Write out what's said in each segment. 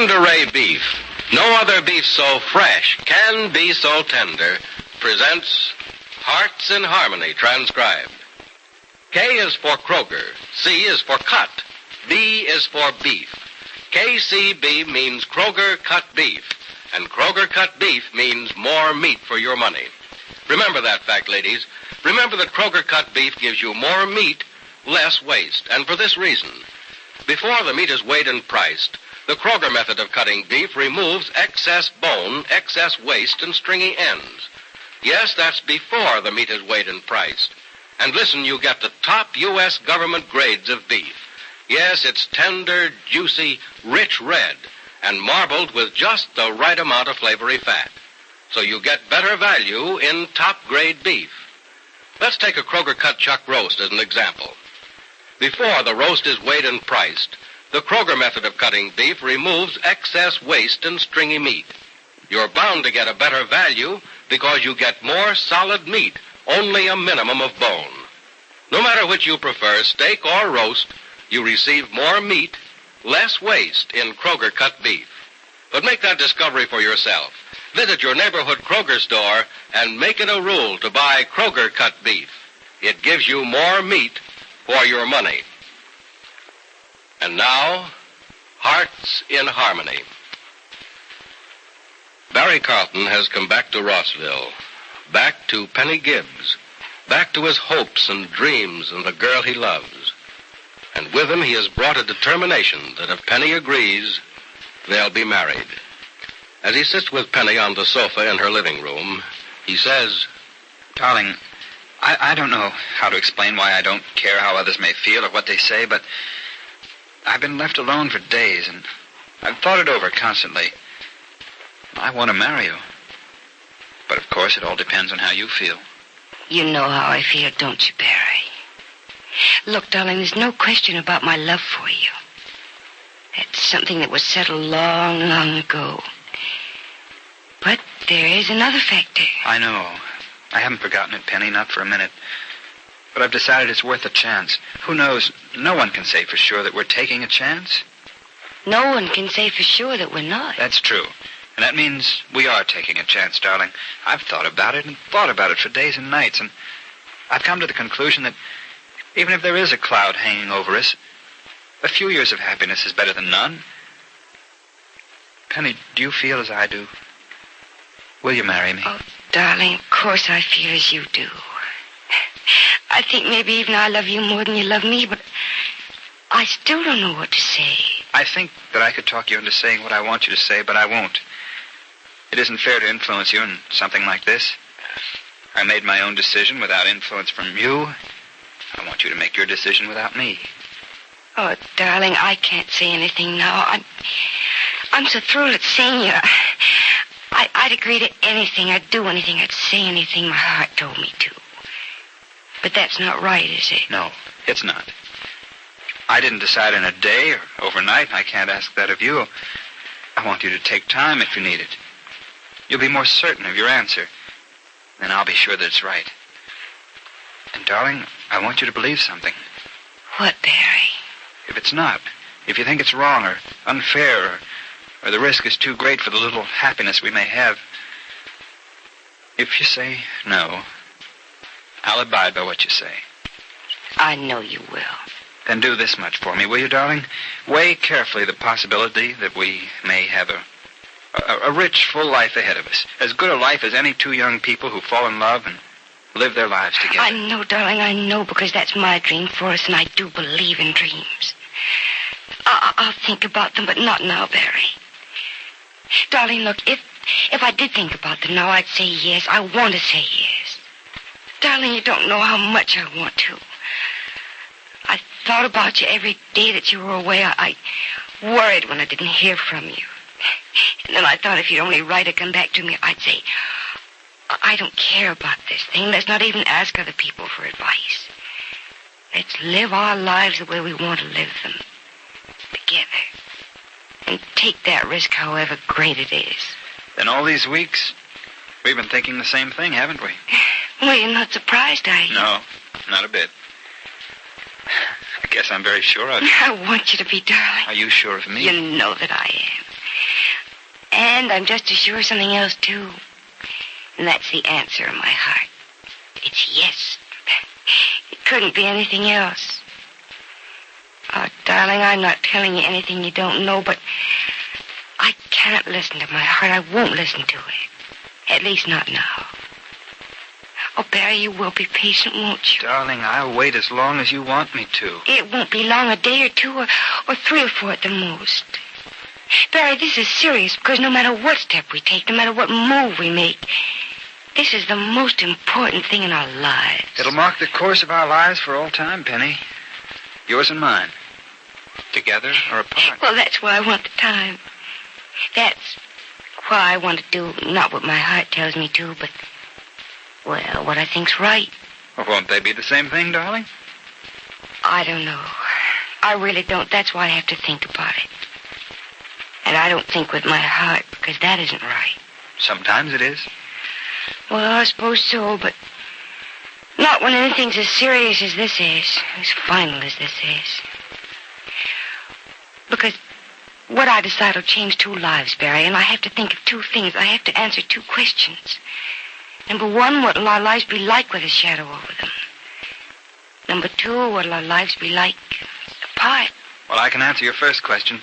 Tenderay Beef. No other beef so fresh can be so tender. Presents Hearts in Harmony, transcribed. K is for Kroger. C is for cut. B is for beef. KCB means Kroger cut beef. And Kroger cut beef means more meat for your money. Remember that fact, ladies. Remember that Kroger cut beef gives you more meat, less waste. And for this reason. Before the meat is weighed and priced, the Kroger method of cutting beef removes excess bone, excess waste, and stringy ends. Yes, that's before the meat is weighed and priced. And listen, you get the top U.S. government grades of beef. Yes, it's tender, juicy, rich red, and marbled with just the right amount of flavory fat. So you get better value in top-grade beef. Let's take a Kroger cut chuck roast as an example. Before the roast is weighed and priced, the Kroger method of cutting beef removes excess waste and stringy meat. You're bound to get a better value because you get more solid meat, only a minimum of bone. No matter which you prefer, steak or roast, you receive more meat, less waste in Kroger cut beef. But make that discovery for yourself. Visit your neighborhood Kroger store and make it a rule to buy Kroger cut beef. It gives you more meat for your money. And now, Hearts in Harmony. Barry Carlton has come back to Rossville, back to Penny Gibbs, back to his hopes and dreams and the girl he loves. And with him he has brought a determination that if Penny agrees, they'll be married. As he sits with Penny on the sofa in her living room, he says, Darling, I don't know how to explain why I don't care how others may feel or what they say, but I've been left alone for days, and I've thought it over constantly. I want to marry you. But, of course, it all depends on how you feel. You know how I feel, don't you, Barry? Look, darling, there's no question about my love for you. It's something that was settled long, long ago. But there is another factor. I know. I haven't forgotten it, Penny, not for a minute. But I've decided it's worth a chance. Who knows? No one can say for sure that we're taking a chance. No one can say for sure that we're not. That's true. And that means we are taking a chance, darling. I've thought about it and thought about it for days and nights, and I've come to the conclusion that even if there is a cloud hanging over us, a few years of happiness is better than none. Penny, do you feel as I do? Will you marry me? Oh, darling, of course I feel as you do. I think maybe even I love you more than you love me, but I still don't know what to say. I think that I could talk you into saying what I want you to say, but I won't. It isn't fair to influence you in something like this. I made my own decision without influence from you. I want you to make your decision without me. Oh, darling, I can't say anything now. I'm so thrilled at seeing you. I'd agree to anything. I'd do anything. I'd say anything my heart told me to. But that's not right, is it? No, it's not. I didn't decide in a day or overnight, and I can't ask that of you. I want you to take time if you need it. You'll be more certain of your answer. Then I'll be sure that it's right. And, darling, I want you to believe something. What, Barry? If it's not, if you think it's wrong or unfair or the risk is too great for the little happiness we may have, if you say no, I'll abide by what you say. I know you will. Then do this much for me, will you, darling? Weigh carefully the possibility that we may have a rich, full life ahead of us. As good a life as any two young people who fall in love and live their lives together. I know, darling, I know, because that's my dream for us, and I do believe in dreams. I'll think about them, but not now, Barry. Darling, look, if I did think about them now, I'd say yes. I want to say yes. Darling, you don't know how much I want to. I thought about you every day that you were away. I worried when I didn't hear from you. And then I thought if you'd only write or come back to me, I'd say, I don't care about this thing. Let's not even ask other people for advice. Let's live our lives the way we want to live them. Together. And take that risk however great it is. Then all these weeks, we've been thinking the same thing, haven't we? Well, you're not surprised, are you? No, not a bit. I guess I'm very sure of you. I want you to be, darling. Are you sure of me? You know that I am. And I'm just as sure of something else, too. And that's the answer in my heart. It's yes. It couldn't be anything else. Oh, darling, I'm not telling you anything you don't know, but I can't listen to my heart. I won't listen to it. At least not now. Oh, Barry, you will be patient, won't you? Darling, I'll wait as long as you want me to. It won't be long, a day or two, or 3 or 4 at the most. Barry, this is serious, because no matter what step we take, no matter what move we make, this is the most important thing in our lives. It'll mark the course of our lives for all time, Penny. Yours and mine. Together or apart. Well, that's why I want the time. That's why I want to do not what my heart tells me to, but, well, what I think's right. Well, won't they be the same thing, darling? I don't know. I really don't. That's why I have to think about it. And I don't think with my heart, because that isn't right. Sometimes it is. Well, I suppose so, but not when anything's as serious as this is, as final as this is. Because what I decide will change 2 lives, Barry, and I have to think of 2 things. I have to answer 2 questions. Number 1, what will our lives be like with a shadow over them? Number 2, what will our lives be like apart? Well, I can answer your first question.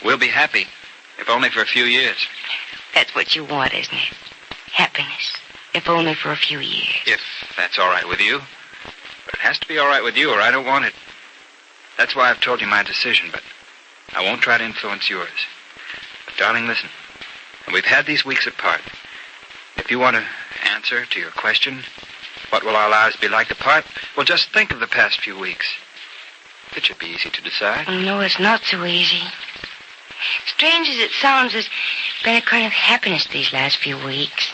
We'll be happy, if only for a few years. That's what you want, isn't it? Happiness, if only for a few years. If that's all right with you. But it has to be all right with you, or I don't want it. That's why I've told you my decision, but I won't try to influence yours. But, darling, listen. We've had these weeks apart. If you want to answer to your question, what will our lives be like apart, well, just think of the past few weeks. It should be easy to decide. No, it's not so easy. Strange as it sounds, there's been a kind of happiness these last few weeks.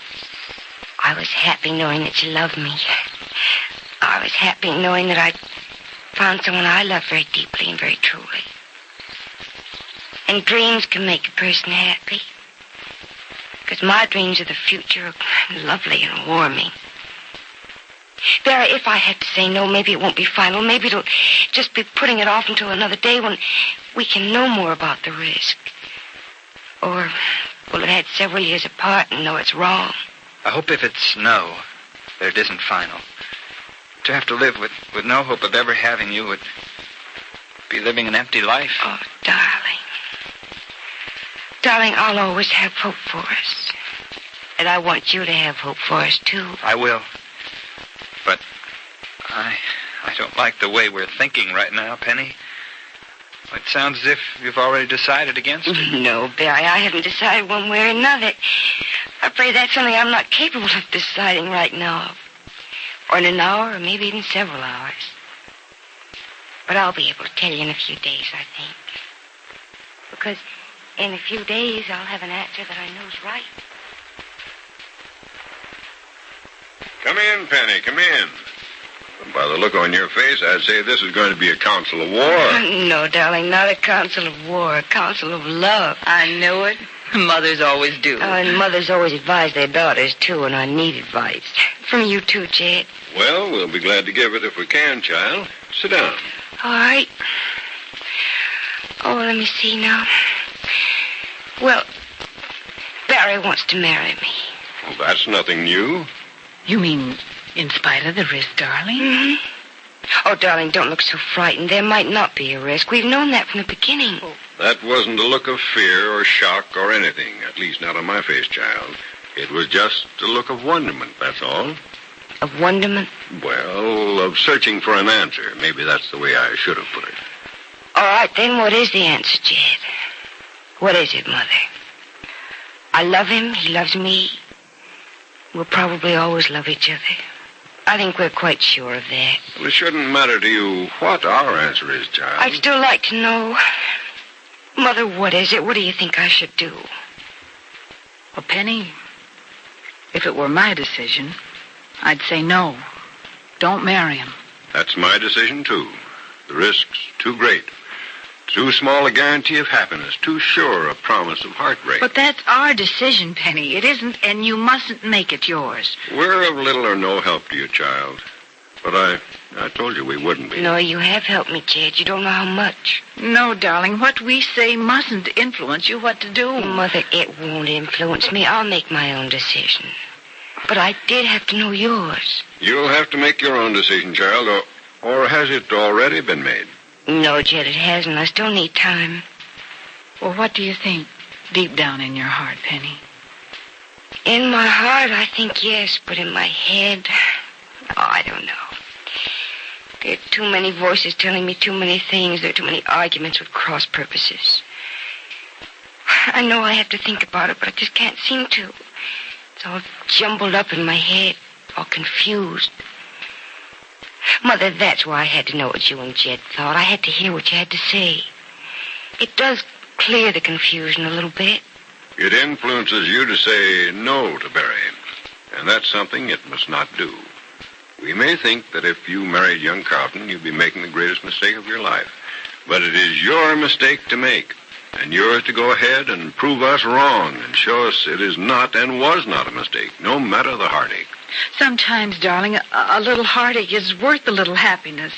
I was happy knowing that you loved me. I was happy knowing that I'd found someone I love very deeply and very truly. And dreams can make a person happy. Because my dreams of the future are lovely and warming. Barry, if I had to say no, maybe it won't be final. Maybe it'll just be putting it off until another day when we can know more about the risk. Or we'll have had several years apart and know it's wrong. I hope if it's no, that it isn't final. To have to live with no hope of ever having you would be living an empty life. Oh, darling. Darling, I'll always have hope for us. And I want you to have hope for us, too. I will. But I don't like the way we're thinking right now, Penny. It sounds as if you've already decided against it. No, Barry, I haven't decided one way or another. I'm afraid that's something I'm not capable of deciding right now. Or in an hour, or maybe even several hours. But I'll be able to tell you in a few days, I think. Because in a few days, I'll have an answer that I know's right. Come in, Penny, come in. By the look on your face, I'd say this is going to be a council of war. No, darling, not a council of war, a council of love. I know it. Mothers always do. And mothers always advise their daughters, too, and I need advice. From you, too, Chet. Well, we'll be glad to give it if we can, child. Sit down. All right. Oh, let me see now. Well, Barry wants to marry me. Well, that's nothing new. You mean in spite of the risk, darling? Mm-hmm. Oh, darling, don't look so frightened. There might not be a risk. We've known that from the beginning. That wasn't a look of fear or shock or anything, at least not on my face, child. It was just a look of wonderment, that's all. Of wonderment? Well, of searching for an answer. Maybe that's the way I should have put it. All right, then what is the answer, Jed? What is it, Mother? I love him. He loves me. We'll probably always love each other. I think we're quite sure of that. Well, it shouldn't matter to you what our answer is, child. I'd still like to know. Mother, what is it? What do you think I should do? Well, Penny, if it were my decision, I'd say no. Don't marry him. That's my decision, too. The risk's too great. Too small a guarantee of happiness. Too sure a promise of heartbreak. But that's our decision, Penny. It isn't, and you mustn't make it yours. We're of little or no help to you, child. But I told you we wouldn't be. No, you have helped me, Jed. You don't know how much. No, darling, what we say mustn't influence you what to do. Mother, it won't influence me. I'll make my own decision. But I did have to know yours. You'll have to make your own decision, child, or has it already been made? No, Jed, it hasn't. I still need time. Well, what do you think deep down in your heart, Penny? In my heart, I think yes, but in my head, I don't know. There are too many voices telling me too many things. There are too many arguments with cross purposes. I know I have to think about it, but I just can't seem to. It's all jumbled up in my head, all confused. Mother, that's why I had to know what you and Jed thought. I had to hear what you had to say. It does clear the confusion a little bit. It influences you to say no to Barry, and that's something it must not do. We may think that if you married young Carlton, you'd be making the greatest mistake of your life. But it is your mistake to make, and yours to go ahead and prove us wrong and show us it is not and was not a mistake, no matter the heartache. Sometimes, darling, a little heartache is worth a little happiness.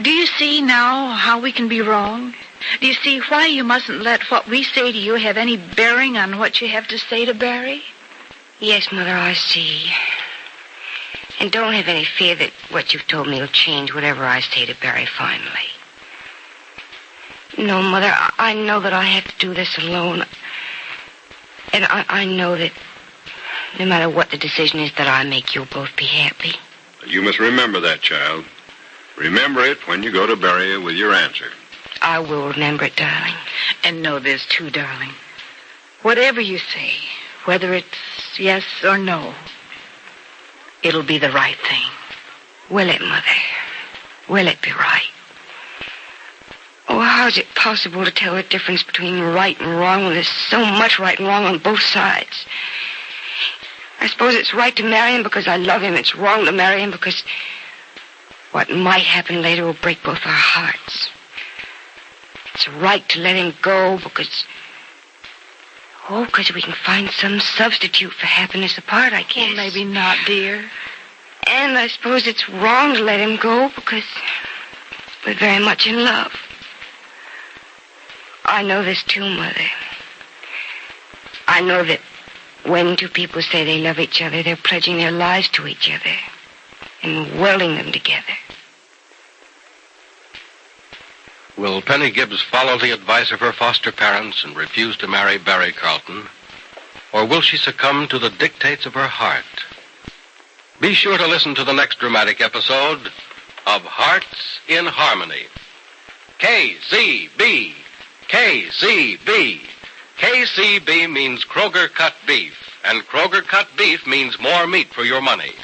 Do you see now how we can be wrong? Do you see why you mustn't let what we say to you have any bearing on what you have to say to Barry? Yes, Mother, I see. And don't have any fear that what you've told me will change whatever I say to Barry finally. No, Mother, I know that I have to do this alone. And I know that no matter what the decision is that I make, you'll both be happy. You must remember that, child. Remember it when you go to Barry with your answer. I will remember it, darling. And know this, too, darling. Whatever you say, whether it's yes or no, it'll be the right thing. Will it, Mother? Will it be right? Oh, how's it possible to tell the difference between right and wrong when there's so much right and wrong on both sides? I suppose it's right to marry him because I love him. It's wrong to marry him because what might happen later will break both our hearts. It's right to let him go because we can find some substitute for happiness apart, I guess. Well, maybe not, dear. And I suppose it's wrong to let him go because we're very much in love. I know this too, Mother. I know that when two people say they love each other, they're pledging their lives to each other and welding them together. Will Penny Gibbs follow the advice of her foster parents and refuse to marry Barry Carlton? Or will she succumb to the dictates of her heart? Be sure to listen to the next dramatic episode of Hearts in Harmony. KCB. KCB. KCB means Kroger Cut Beef, and Kroger Cut Beef means more meat for your money.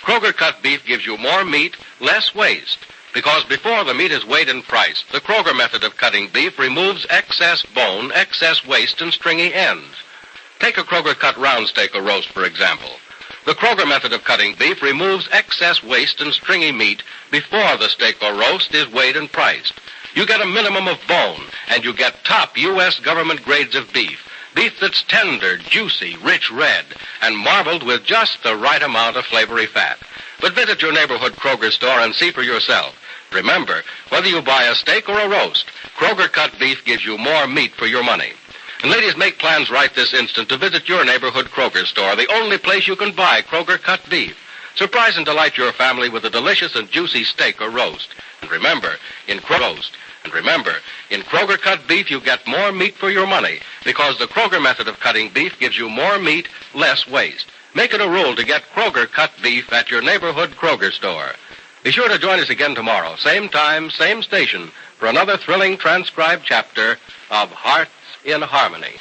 Kroger Cut Beef gives you more meat, less waste. Because before the meat is weighed and priced, the Kroger method of cutting beef removes excess bone, excess waste, and stringy ends. Take a Kroger cut round steak or roast, for example. The Kroger method of cutting beef removes excess waste and stringy meat before the steak or roast is weighed and priced. You get a minimum of bone, and you get top U.S. government grades of beef. Beef that's tender, juicy, rich red, and marbled with just the right amount of flavory fat. But visit your neighborhood Kroger store and see for yourself. Remember, whether you buy a steak or a roast, Kroger Cut Beef gives you more meat for your money. And ladies, make plans right this instant to visit your neighborhood Kroger store, the only place you can buy Kroger Cut Beef. Surprise and delight your family with a delicious and juicy steak or roast. And remember, in Kroger Cut Beef, you get more meat for your money because the Kroger method of cutting beef gives you more meat, less waste. Make it a rule to get Kroger Cut Beef at your neighborhood Kroger store. Be sure to join us again tomorrow, same time, same station, for another thrilling transcribed chapter of Hearts in Harmony.